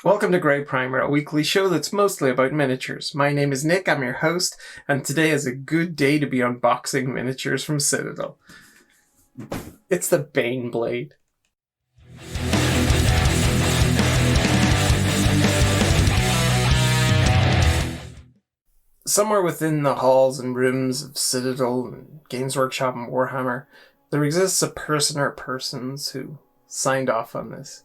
Welcome to GrayPrimer, a weekly show that's mostly about miniatures. My name is Nick, I'm your host, and today is a good day to be unboxing miniatures from Citadel. It's the Baneblade. Somewhere within the halls and rooms of Citadel and Games Workshop and Warhammer, there exists a person or persons who signed off on this.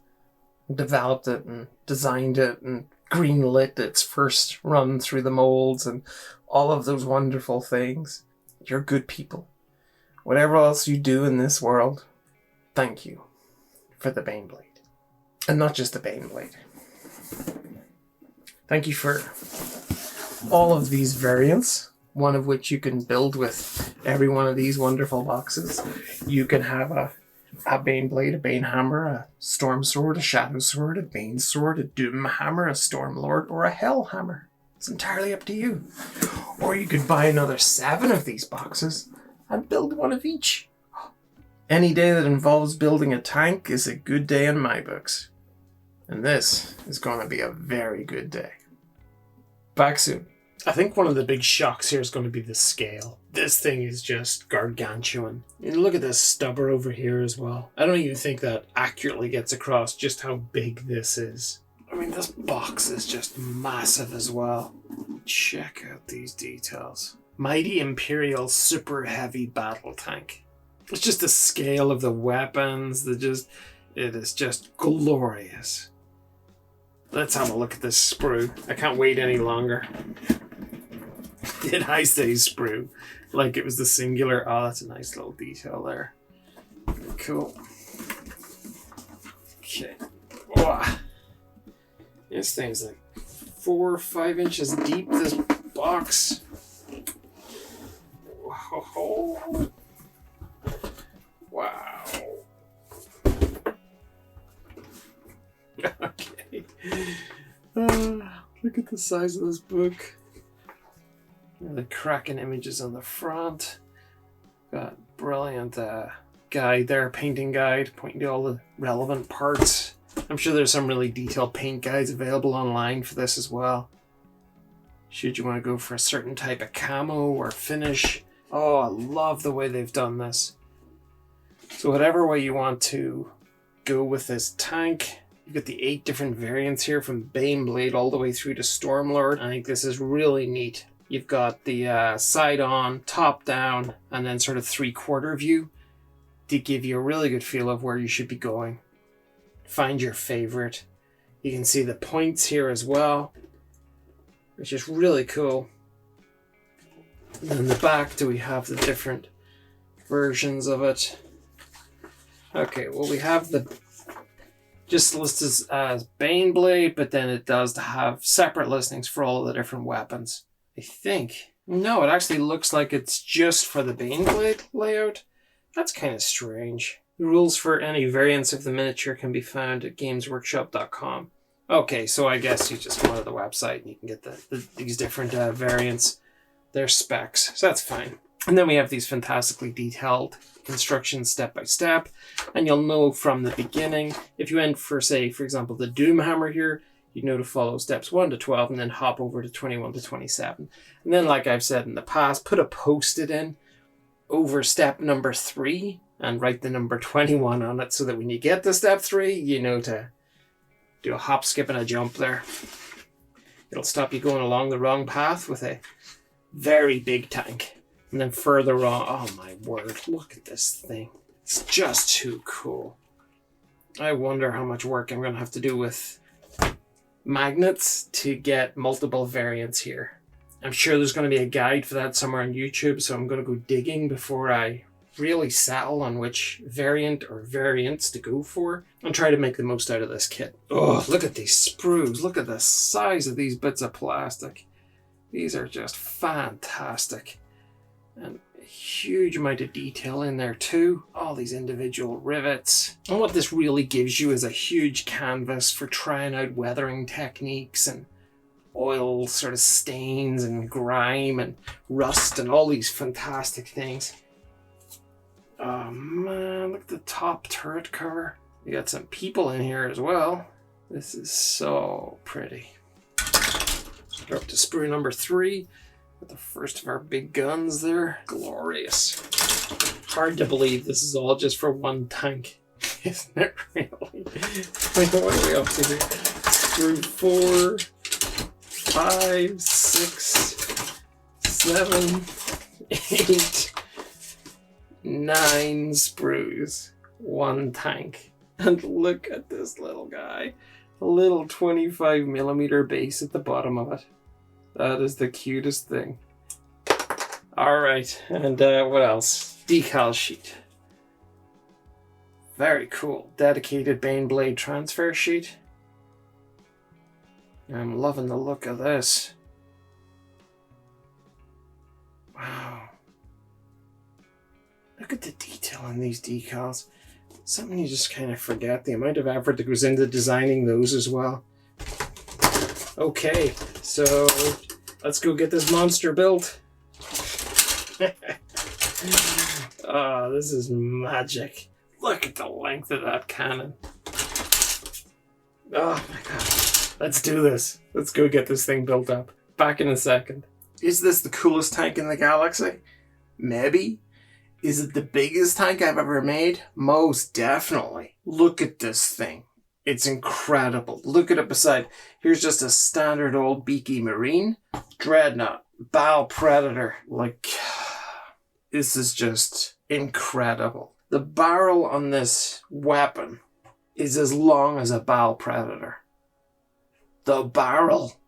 Developed it and designed it and greenlit its first run through the molds and all of those wonderful things. You're good people. Whatever else you do in this world, thank you for the Baneblade. And not just the Baneblade. Thank you for all of these variants, one of which you can build with every one of these wonderful boxes. You can have a Baneblade, a Banehammer, a Stormsword, a Shadowsword, a Banesword, a Doomhammer, a Stormlord, or a Hellhammer. It's entirely up to you. Or you could buy another 7 of these boxes and build one of each. Any day that involves building a tank is a good day in my books. And this is going to be a very good day. Back soon. I think one of the big shocks here is going to be the scale. This thing is just gargantuan. And look at this stubber over here as well. I don't even think that accurately gets across just how big this is. I mean, this box is just massive as well. Check out these details. Mighty Imperial Super-Heavy Battle Tank. It's just the scale of the weapons. It is just glorious. Let's have a look at this sprue. I can't wait any longer. Did I say sprue? Like it was the singular. Oh, that's a nice little detail there. Cool. Okay. Wow. This thing's like 4 or 5 inches deep, this box. Whoa. Wow. Okay. Look at the size of this book. The cracking images on the front. Got brilliant guide there, painting guide, pointing to all the relevant parts. I'm sure there's some really detailed paint guides available online for this as well. Should you want to go for a certain type of camo or finish. Oh, I love the way they've done this. So whatever way you want to go with this tank, you've got the 8 different variants here from Baneblade all the way through to Stormlord. I think this is really neat. You've got the side on, top down, and then sort of 3/4 view to give you a really good feel of where you should be going. Find your favorite. You can see the points here as well, which is really cool. And in the back, do we have the different versions of it? Okay, well we have the just listed as Baneblade, but then it does have separate listings for all of the different weapons. I think. No, it actually looks like it's just for the Baneblade layout. That's kind of strange. The rules for any variants of the miniature can be found at gamesworkshop.com. Okay, so I guess you just go to the website and you can get these different variants, their specs. So that's fine. And then we have these fantastically detailed instructions step by step. And you'll know from the beginning, if you went for, say, for example, the Doomhammer here, you know to follow steps 1 to 12 and then hop over to 21 to 27. And then, like I've said in the past, put a post-it in over step number 3 and write the number 21 on it so that when you get to step 3, you know to do a hop, skip, and a jump there. It'll stop you going along the wrong path with a very big tank. And then further on, oh my word, look at this thing. It's just too cool. I wonder how much work I'm going to have to do with magnets to get multiple variants here. I'm sure there's going to be a guide for that somewhere on YouTube, so I'm going to go digging before I really settle on which variant or variants to go for and try to make the most out of this kit. Oh, look at these sprues. Look at the size of these bits of plastic. These are just fantastic. And a huge amount of detail in there too. All these individual rivets. And what this really gives you is a huge canvas for trying out weathering techniques and oil sort of stains and grime and rust and all these fantastic things. Oh man, look at the top turret cover. You got some people in here as well. This is so pretty. We're up to sprue number 3. With the first of our big guns there. Glorious. Hard to believe this is all just for one tank. Isn't it really? What are we up to here? Sprue 4, 5, 6, 7, 8, 9 sprues. One tank. And look at this little guy. A little 25mm base at the bottom of it. That is the cutest thing. Alright, and what else? Decal sheet. Very cool. Dedicated Baneblade transfer sheet. I'm loving the look of this. Wow. Look at the detail on these decals. Something you just kind of forget, the amount of effort that goes into designing those as well. Okay, so let's go get this monster built. Oh, this is magic. Look at the length of that cannon. Oh my god. Let's do this. Let's go get this thing built up. Back in a second. Is this the coolest tank in the galaxy? Maybe. Is it the biggest tank I've ever made? Most definitely. Look at this thing. It's incredible. Look at it beside. Here's just a standard old beaky Marine. Dreadnought. Baal Predator. Like, this is just incredible. The barrel on this weapon is as long as a Baal Predator. The barrel.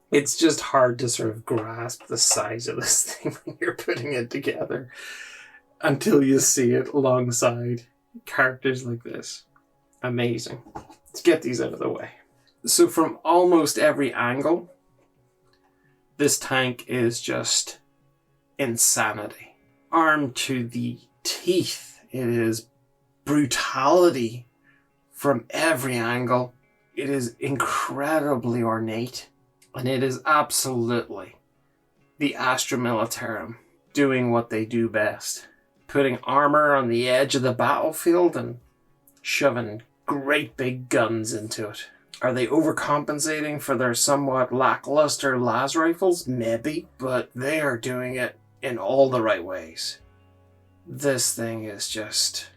It's just hard to sort of grasp the size of this thing when you're putting it together until you see it alongside characters like this. Amazing. Let's get these out of the way. So from almost every angle, this tank is just insanity. Armed to the teeth. It is brutality from every angle. It is incredibly ornate. And it is absolutely the Astra Militarum doing what they do best. Putting armor on the edge of the battlefield and shoving great big guns into it. Are they overcompensating for their somewhat lackluster las rifles? Maybe, but they are doing it in all the right ways. This thing is just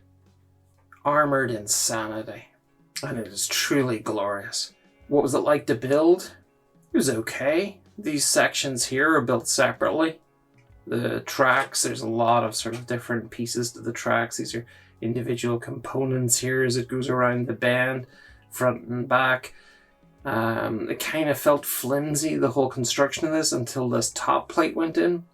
armored insanity, and it is truly glorious. What was it like to build? It was okay. These sections here are built separately. The tracks, there's a lot of sort of different pieces to the tracks. These are individual components here as it goes around the band, front and back. It kind of felt flimsy, the whole construction of this, until this top plate went in,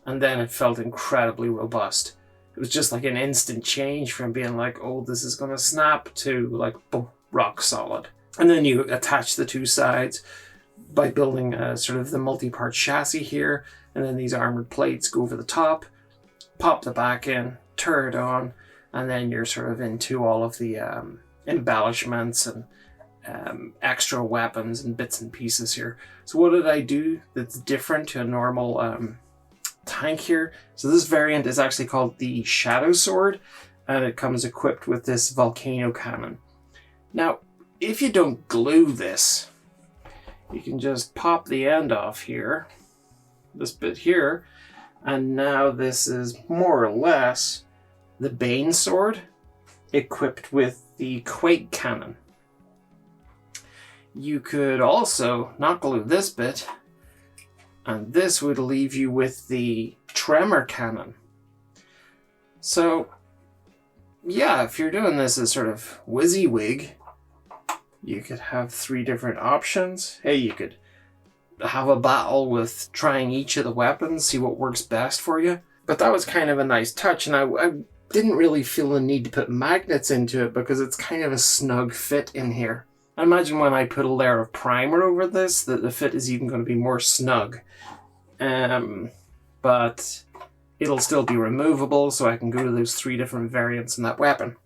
and then it felt incredibly robust. It was just like an instant change from being like, oh, this is going to snap, to like, boom, rock solid. And then you attach the two sides by building sort of the multi-part chassis here, and then these armored plates go over the top, pop the back in, turret on, and then you're sort of into all of the embellishments and extra weapons and bits and pieces here. So what did I do that's different to a normal tank here? So this variant is actually called the Shadowsword, and it comes equipped with this volcano cannon. Now, if you don't glue this, you can just pop the end off here, this bit here, and now this is more or less the Banesword equipped with the Quake cannon. You could also not glue this bit, and this would leave you with the Tremor cannon. So, yeah, if you're doing this as sort of WYSIWYG, you could have 3 different options. Hey, you could have a battle with trying each of the weapons, see what works best for you. But that was kind of a nice touch, and I didn't really feel the need to put magnets into it because it's kind of a snug fit in here. I imagine when I put a layer of primer over this, that the fit is even going to be more snug. But it'll still be removable, so I can go to those 3 different variants in that weapon.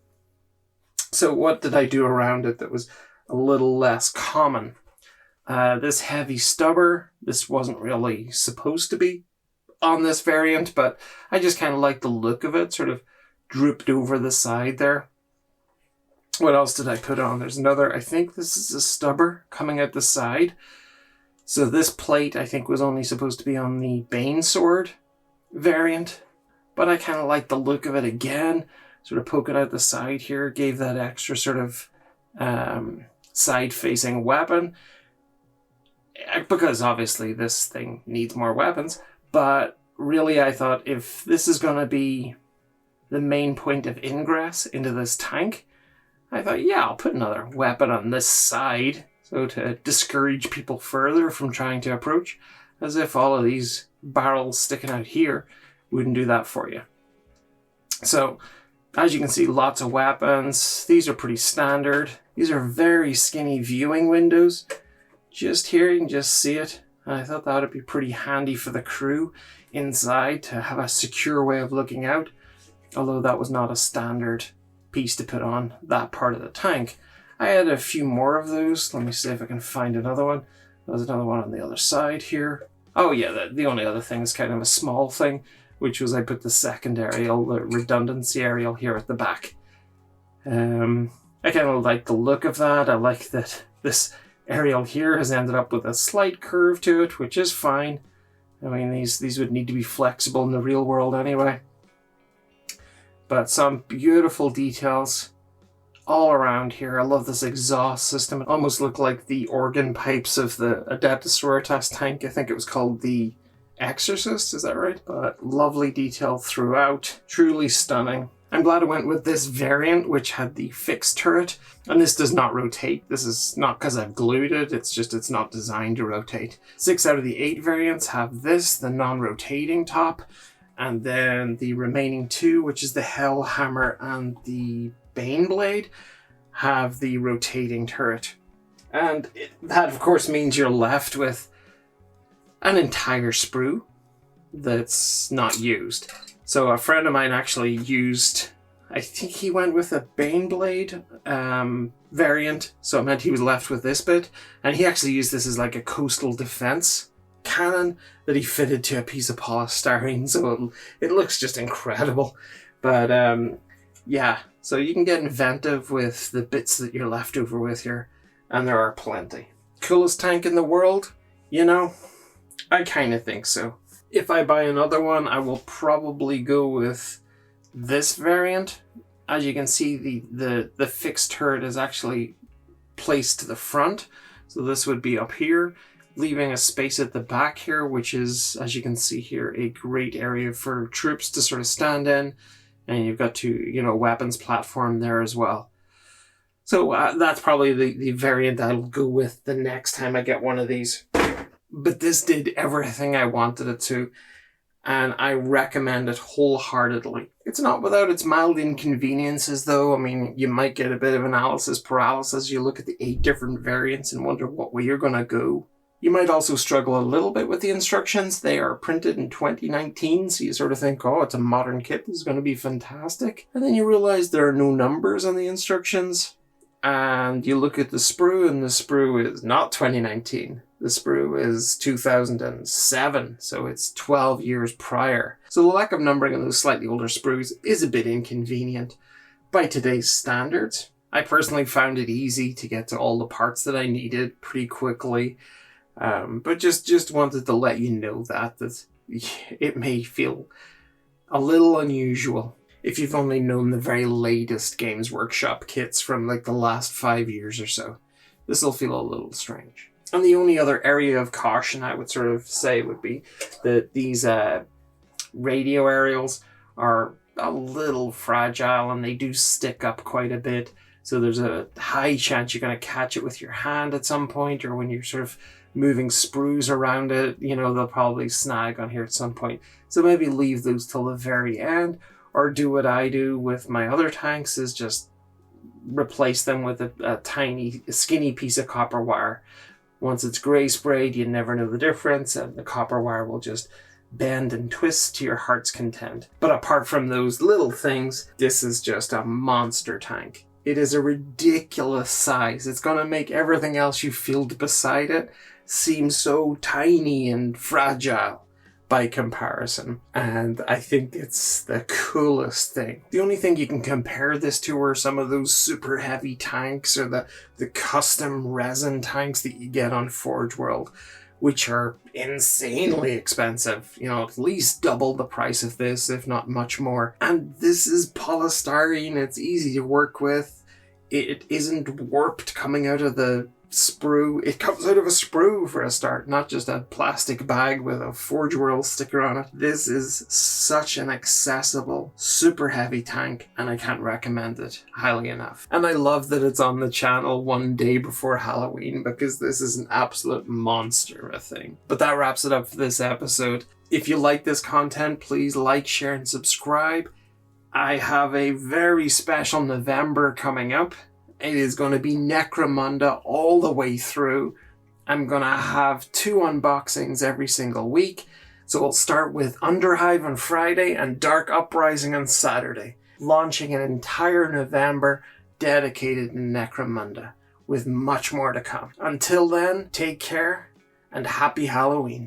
So what did I do around it that was a little less common? This heavy stubber, this wasn't really supposed to be on this variant, but I just kind of like the look of it, sort of drooped over the side there. What else did I put on? There's another, I think this is a stubber coming out the side. So this plate, I think, was only supposed to be on the Banesword variant, but I kind of like the look of it again. Sort of poking out the side here, gave that extra sort of side-facing weapon. Because obviously this thing needs more weapons, but really I thought if this is going to be the main point of ingress into this tank, I thought, yeah, I'll put another weapon on this side, so to discourage people further from trying to approach, as if all of these barrels sticking out here wouldn't do that for you. So, as you can see, lots of weapons. These are pretty standard. These are very skinny viewing windows. Just here, you can just see it. And I thought that would be pretty handy for the crew inside to have a secure way of looking out, although that was not a standard piece to put on that part of the tank. I had a few more of those. Let me see if I can find another one. There's another one on the other side here. Oh yeah, the only other thing is kind of a small thing, which was I put the second aerial, the redundancy aerial here at the back. I kind of like the look of that. I like that this aerial here has ended up with a slight curve to it, which is fine. I mean, these would need to be flexible in the real world anyway. But some beautiful details all around here. I love this exhaust system. It almost looked like the organ pipes of the Adeptus Sororitas tank. I think it was called the Exorcist, is that right? But lovely detail throughout. Truly stunning. I'm glad I went with this variant, which had the fixed turret. And this does not rotate. This is not because I've glued it. It's just it's not designed to rotate. 6 out of the 8 variants have this, the non-rotating top. And then the remaining 2, which is the Hellhammer and the Baneblade, have the rotating turret. And that, of course, means you're left with an entire sprue that's not used. So a friend of mine actually used, I think he went with a Baneblade variant, so it meant he was left with this bit, and he actually used this as like a coastal defense cannon that he fitted to a piece of polystyrene, so it looks just incredible. But yeah, so you can get inventive with the bits that you're left over with here, and there are plenty. Coolest tank in the world? You know, I kind of think so. If I buy another one, I will probably go with this variant. As you can see, the fixed turret is actually placed to the front, so this would be up here, leaving a space at the back here, which is, as you can see here, a great area for troops to sort of stand in. And you've got weapons platform there as well. So that's probably the variant I'll go with the next time I get one of these. But this did everything I wanted it to, and I recommend it wholeheartedly. It's not without its mild inconveniences, though. I mean, you might get a bit of analysis paralysis. You look at the 8 different variants and wonder what way you're going to go. You might also struggle a little bit with the instructions. They are printed in 2019, so you sort of think, oh, it's a modern kit, this is going to be fantastic. And then you realize there are no numbers on the instructions. And you look at the sprue, and the sprue is not 2019. The sprue is 2007, so it's 12 years prior. So the lack of numbering on those slightly older sprues is a bit inconvenient by today's standards. I personally found it easy to get to all the parts that I needed pretty quickly. But just wanted to let you know that it may feel a little unusual if you've only known the very latest Games Workshop kits from like the last 5 years or so. This will feel a little strange. And the only other area of caution I would sort of say would be that these radio aerials are a little fragile and they do stick up quite a bit. So there's a high chance you're going to catch it with your hand at some point, or when you're sort of moving sprues around it, they'll probably snag on here at some point. So maybe leave those till the very end, or do what I do with my other tanks, is just replace them with a tiny, skinny piece of copper wire. Once it's gray sprayed, you never know the difference, and the copper wire will just bend and twist to your heart's content. But apart from those little things, this is just a monster tank. It is a ridiculous size. It's going to make everything else you field beside it seem so tiny and fragile. by comparison, and I think it's the coolest thing. The only thing you can compare this to are some of those super heavy tanks or the custom resin tanks that you get on Forge World, which are insanely expensive, you know, at least double the price of this, if not much more. And this is polystyrene, it's easy to work with, it isn't warped coming out of the sprue. It comes out of a sprue for a start, not just a plastic bag with a Forge World sticker on it. This is such an accessible, super heavy tank, and I can't recommend it highly enough. And I love that it's on the channel one day before Halloween, because this is an absolute monster of a thing. But that wraps it up for this episode. If you like this content, please like, share, and subscribe. I have a very special November coming up. It is going to be Necromunda all the way through. I'm going to have 2 unboxings every single week. So we'll start with Underhive on Friday and Dark Uprising on Saturday, launching an entire November dedicated to Necromunda, with much more to come. Until then, take care and happy Halloween.